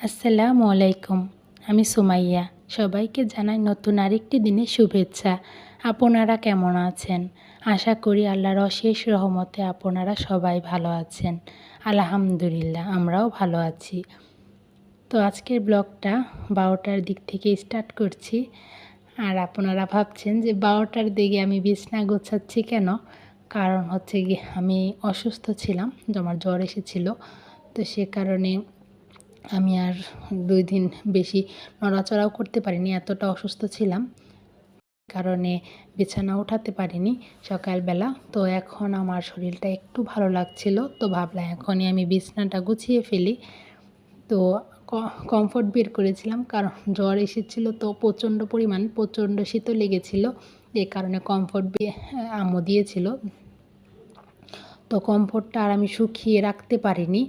আসসালামু আলাইকুম। আমি সুমাইয়া। সবাইকে জানাই নতুন আরেকটি দিনের শুভেচ্ছা। আপনারা কেমন আছেন? আশা করি আল্লাহর অশেষ রহমতে আপনারা সবাই ভালো আছেন। আলহামদুলিল্লাহ আমরাও ভালো আছি। তো আজকের ব্লগটা 12টার দিক থেকে স্টার্ট করছি। আর আপনারা ভাবছেন যে 12টার দিকে আমি বিছনা গোছাচ্ছি কেন? কারণ হচ্ছে গিয়ে আমি অসুস্থ ছিলাম, আমার জ্বর এসেছিল। তো সে কারণে আমি আর 2 দিন বেশি নড়াচড়াও করতে পারিনি, এতটা অসুস্থ ছিলাম। কারণে বিছানা উঠাতে পারিনি সকালবেলা। তো এখন আমার শরীরটা একটু ভালো লাগছিল, তো ভাবলাম এখনই আমি বিছানাটা গুছিয়ে ফেলি। তো কমফোর্ট বের করেছিলাম, কারণ জ্বর এসেছিলো তো প্রচণ্ড শীতও লেগেছিল। এই কারণে কমফোর্ট আম্মু দিয়েছিল। তো কমফোর্টটা আর আমি শুকিয়ে রাখতে পারিনি,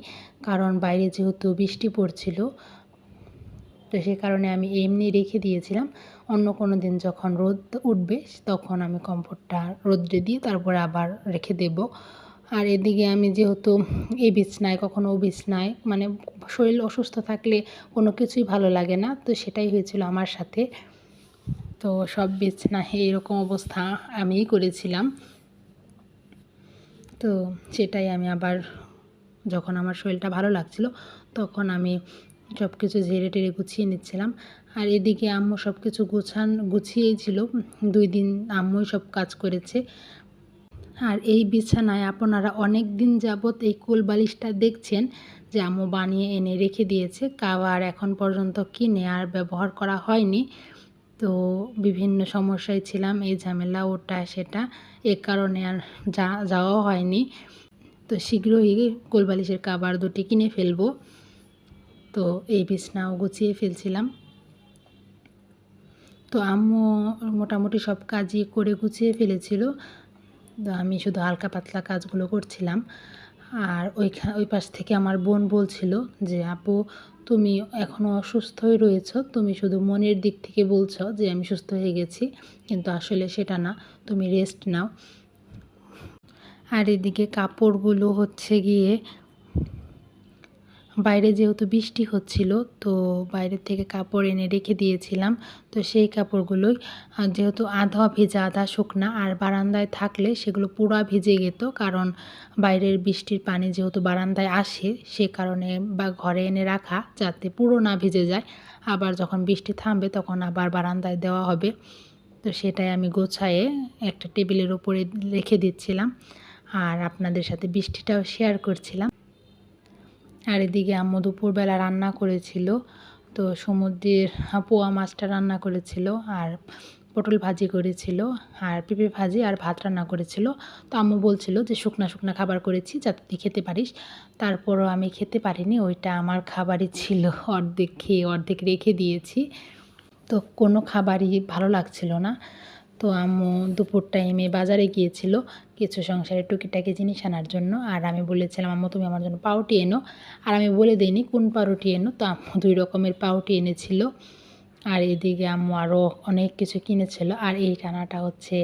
কারণ বাইরে যেহেতু বৃষ্টি পড়ছিল। তো সে কারণে আমি এমনি রেখে দিয়েছিলাম। অন্য কোনো দিন যখন রোদ উঠবে তখন আমি কমফোর্টটা রোদ্রে দিয়ে তারপরে আবার রেখে দেব। আর এদিকে আমি যেহেতু এই বিছনায় কখনো ও বিছনায়, মানে শরীর অসুস্থ থাকলে কোনো কিছুই ভালো লাগে না, তো সেটাই হয়েছিল আমার সাথে। তো সব বিছনায় এরকম অবস্থা আমিই করেছিলাম। তো সেটাই আমি আবার যখন আমার শরীরটা ভালো লাগছিল তখন আমি সব কিছু ঝেড়ে টেড়ে গুছিয়ে নিচ্ছিলাম। আর এদিকে আম্মু সব কিছু গুছিয়েই ছিল, 2 দিন আম্মুই সব কাজ করেছে। আর এই বিছানায় আপনারা অনেক দিন যাবৎ এই কোল বালিশটা দেখছেন যে আম্মু বানিয়ে এনে রেখে দিয়েছে, কাভার এখন পর্যন্ত কিনে আর ব্যবহার করা হয়নি। তো বিভিন্ন সমস্যায় ছিলাম, এই ঝামেলা ওটা সেটা, এ কারণে আর যাওয়াও হয়নি। তো শীঘ্রই কোলবালিশের কাভার 2টি কিনে ফেলবো। তো এই বিছনাও গুছিয়ে ফেলছিলাম। তো আম্মু মোটামুটি সব কাজই করে গুছিয়ে ফেলেছিল, তো আমি শুধু হালকা পাতলা কাজগুলো করছিলাম। আর ওই পাশ থেকে আমার বোন বলছিল যে আপু, তুমি এখনও অসুস্থই রয়েছো, তুমি শুধু মনের দিক থেকে বলছো যে আমি সুস্থ হয়ে গেছি, কিন্তু আসলে সেটা না, তুমি রেস্ট নাও। আর এদিকে কাপড়গুলো হচ্ছে গিয়ে বাইরে যেহেতু বৃষ্টি হচ্ছিল, তো বাইরে থেকে কাপড় এনে রেখে দিয়েছিলাম। তো সেই কাপড়গুলোই যেহেতু আধা ভেজা আধা শুকনা, আর বারান্দায় থাকলে সেগুলো পুরো ভিজে যেত, কারণ বাইরের বৃষ্টির পানি যেহেতু বারান্দায় আসে, সে কারণে বা ঘরে এনে রাখা যাতে পুরো না ভিজে যায়। আবার যখন বৃষ্টি থামবে তখন আবার বারান্দায় দেওয়া হবে। তো সেটাই আমি গোছায়ে একটা টেবিলের উপরে রেখে দিচ্ছিলাম, আর আপনাদের সাথে বৃষ্টিটাও শেয়ার করছিলাম। আর এদিকে আম্মু দুপুরবেলা রান্না করেছিল, তো সমুদ্রের পোয়া মাছটা রান্না করেছিল, আর পটল ভাজি করেছিল, আর পেঁপে ভাজি আর ভাত রান্না করেছিল। তো আম্মু বলছিল যে শুকনা শুকনা খাবার করেছি যাতে তুই খেতে পারিস। তারপরও আমি খেতে পারিনি, ওইটা আমার খাবারই ছিল, অর্ধেক খেয়ে অর্ধেক রেখে দিয়েছি। তো কোনো খাবারই ভালো লাগছিল না। তো আম্মু দুপুর টাইমে বাজারে গিয়েছিল কিছু সংসারের টুকিটাকি জিনিস আনার জন্য, আর আমি বলেছিলাম আম্মু তুমি আমার জন্য পাউটি এনো, আর আমি বলে দিইনি কোন পাউরুটি এনো। তো আম্মু 2 রকমের পাউটি এনেছিল। আর এদিকে আম্মু আরও অনেক কিছু কিনেছিল। আর এই টানাটা হচ্ছে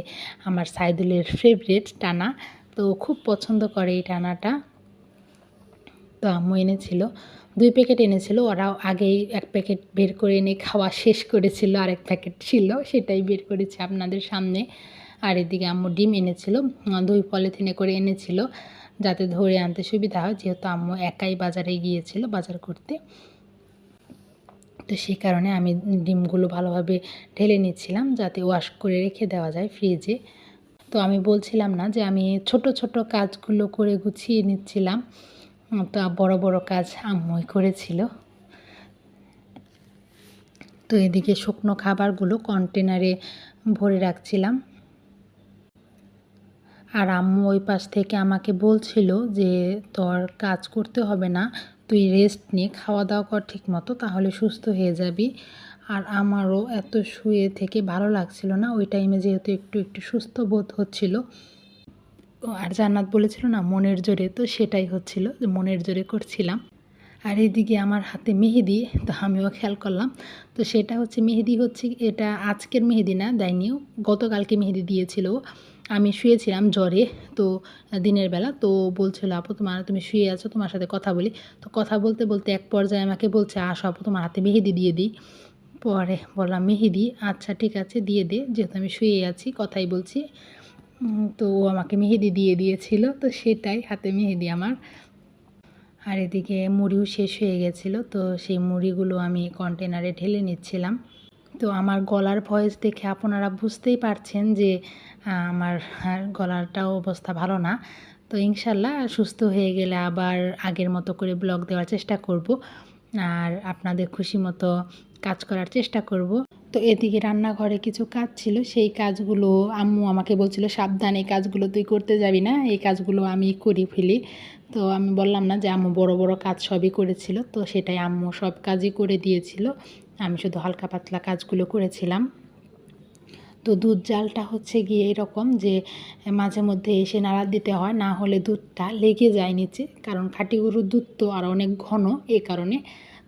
আমার সাইদুলের ফেভারিট টানা, তো খুব পছন্দ করে এই টানাটা। তো আম্মু এনেছিল 2 প্যাকেট এনেছিল, ওরাও আগেই 1 প্যাকেট বের করে এনে খাওয়া শেষ করেছিল, আরেক প্যাকেট ছিল সেটাই বের করেছে আপনাদের সামনে। আর এদিকে আম্মু ডিম এনেছিল, 2 পলিথিনে করে এনেছিল যাতে ধরে আনতে সুবিধা হয়, যেহেতু আম্মু একাই বাজারে গিয়েছিল বাজার করতে। তো সেই কারণে আমি ডিমগুলো ভালোভাবে ঢেলে নিচ্ছিলাম যাতে ওয়াশ করে রেখে দেওয়া যায় ফ্রিজে। তো আমি বলছিলাম না যে আমি ছোট ছোট কাজগুলো করে গুছিয়ে নিচ্ছিলাম, তো বড় বড় কাজ আম্মুই করেছিল। তো এদিকে শুকনো খাবারগুলো কন্টেনারে ভরে রাখছিলাম। আর আম্মু ওই পাশ থেকে আমাকে বলছিল যে তোর কাজ করতে হবে না, তুই রেস্ট নিয়ে খাওয়া দাওয়া কর ঠিক মতো, তাহলে সুস্থ হয়ে যাবি। আর আমারও এত শুয়ে থেকে ভালো লাগছিল না ওই টাইমে, যেহেতু একটু একটু সুস্থ বোধ হচ্ছিল। আর জান্নাত বলেছিল না মনের জোরে, তো সেটাই হচ্ছিল যে মনের জোরে করছিলাম। আর এদিকে আমার হাতে মেহেদি, তো আমিও খেয়াল করলাম। তো সেটা হচ্ছে মেহেদি হচ্ছে, এটা আজকের মেহেদি না দেয়নিও, গতকালকে মেহেদি দিয়েছিল। আমি শুয়েছিলাম জ্বরে, তো দিনের বেলা। তো বলছিল, "আপু তুমি শুয়ে আছো, তোমার সাথে কথা বলি।" তো কথা বলতে, বলতে এক পর্যায়ে আমাকে বলছে, "আসো আপু তোমার হাতে মেহেদি দিয়ে দিই।" পরে বললাম, "মেহেদি? আচ্ছা ঠিক আছে দিয়ে দে।" যেহেতু আমি শুয়েই আছি, কথাই বলছি। তো ও আমাকে মেহেদি দিয়ে দিয়েছিল। তো সেটাই হাতে মেহেদি আমার। আর এদিকে মুড়িও শেষ হয়ে গেছিলো। তো সেই মুড়িগুলো আমি কন্টেনারে ঢেলে নিচ্ছিলাম। তো আমার গলার ভয়েস দেখে আপনারা বুঝতেই পারছেন যে আমার গলাটাও অবস্থা ভালো না। তো ইনশাল্লাহ সুস্থ হয়ে গেলে আবার আগের মতো করে ব্লগ দেওয়ার চেষ্টা করব। আর আপনাদের খুশি মতো কাজ করার চেষ্টা করব। তো এদিকে রান্নাঘরে কিছু কাজ ছিল, সেই কাজগুলো আম্মু আমাকে বলছিল, "সাবধানে এই কাজগুলো তুই করতে যাবি না, এই কাজগুলো আমি করে ফেলি।" তো আমি বললাম না যে আম্মু বড় বড় কাজ সবই করেছিল, তো সেটাই আম্মু সব কাজই করে দিয়েছিল, আমি শুধু হালকা পাতলা কাজগুলো করেছিলাম। তো দুধ জালটা হচ্ছে গিয়ে এরকম যে মাঝে মধ্যে এসে নাড়া দিতে হয়, না হলে দুধটা লেগে যায় নিচে, কারণ খাঁটি গরুর দুধ তো আর অনেক ঘন, এই কারণে।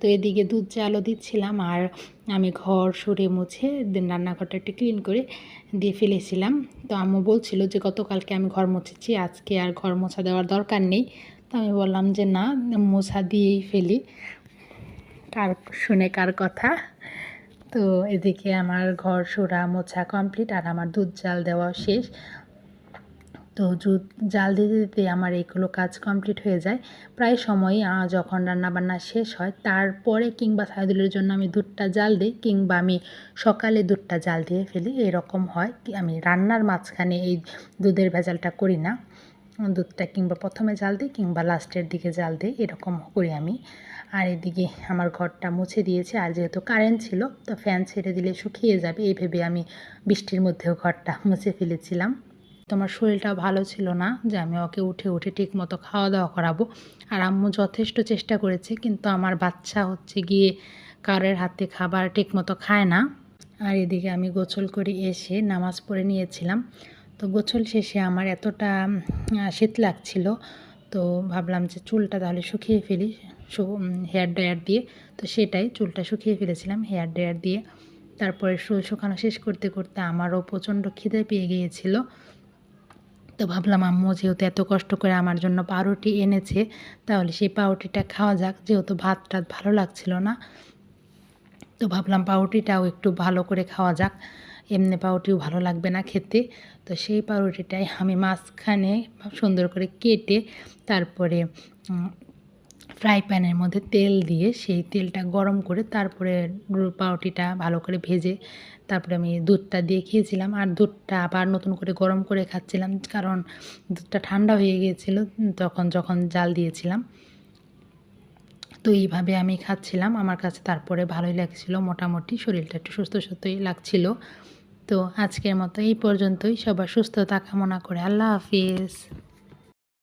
তো এদিকে দুধ জালও দিচ্ছিলাম আর আমি ঘর সরে মুছে দেন রান্নাঘরটা একটু ক্লিন করে দিয়ে ফেলেছিলাম। তো আম্মু বলছিল যে গতকালকে আমি ঘর মুছেছি, আজকে আর ঘর মোছা দেওয়ার দরকার নেই। তো আমি বললাম যে না, মোছা দিয়েই ফেলি, কার শুনে কার কথা। তো এদিকে আমার ঘর সোরা মোছা কমপ্লিট আর আমার দুধ জাল দেওয়া শেষ। তো দুধ জাল দিতে দিতে আমার এইগুলো কাজ কমপ্লিট হয়ে যায়। প্রায় সময়ই যখন রান্নাবান্না শেষ হয় তারপরে কিংবা সাইদুলের জন্য আমি দুধটা জাল দিই, কিংবা আমি সকালে দুধটা জাল দিয়ে ফেলি, এরকম হয়। আমি রান্নার মাঝখানে এই দুধের ভেজালটা করি না। দুধটা কিংবা প্রথমে জাল দিই কিংবা লাস্টের দিকে জাল দিই, এরকম করি আমি। আর এদিকে আমার ঘরটা মুছে দিয়েছে, আর যেহেতু কারেন্ট ছিল তো ফ্যান ছেড়ে দিলে শুকিয়ে যাবে এই ভেবে আমি বৃষ্টির মধ্যেও ঘরটা মুছে ফেলেছিলাম। তোমার শরীরটা ভালো ছিল না যে আমি ওকে উঠে উঠে ঠিক মতো খাওয়া দাওয়া করাবো। আর আম্মু যথেষ্ট চেষ্টা করেছে, কিন্তু আমার বাচ্চা হচ্ছে গিয়ে কারোর হাতে খাবার ঠিক মতো খায় না। আর এদিকে আমি গোসল করে এসে নামাজ পড়ে নিয়েছিলাম। তো গোসল শেষে আমার এতটা শীত লাগছিল, তো ভাবলাম যে চুলটা তাহলে শুকিয়ে ফেলি হেয়ার ড্রায়ার দিয়ে। তো সেটাই, চুলটা শুকিয়ে ফেলেছিলাম হেয়ার ড্রায়ার দিয়ে। তারপরে শুকানো শেষ করতে করতে আমারও প্রচণ্ড খিদে পেয়ে গিয়েছিল। তো ভাবলাম আম্মু যেহেতু এত কষ্ট করে আমার জন্য পাউরুটি এনেছে, তাহলে সেই পাউরুটিটা খাওয়া যাক, যেহেতু ভাত টাত ভালো লাগছিল না। তো ভাবলাম পাউরুটিটাও একটু ভালো করে খাওয়া যাক, এমনি পাউরুটিও ভালো লাগবে না খেতে। তো সেই পাউরুটিটাই আমি মাঝখানে সুন্দর করে কেটে তারপরে ফ্রাই প্যানের মধ্যে তেল দিয়ে সেই তেলটা গরম করে তারপরে পাউরুটিটা ভালো করে ভেজে তারপরে আমি দুধটা দিয়ে খেয়েছিলাম। আর দুধটা আবার নতুন করে গরম করে খাচ্ছিলাম, কারণ দুধটা ঠান্ডা হয়ে গিয়েছিল যখন জাল দিয়েছিলাম। তো এইভাবে আমি খাচ্ছিলাম, আমার কাছে তারপরে ভালোই লাগছিলো, মোটামুটি শরীরটা একটু সুস্থ সুস্থই লাগছিল। তো আজকের মতো এই পর্যন্তই, সবার সুস্থতা কামনা করে আল্লাহ হাফিজ।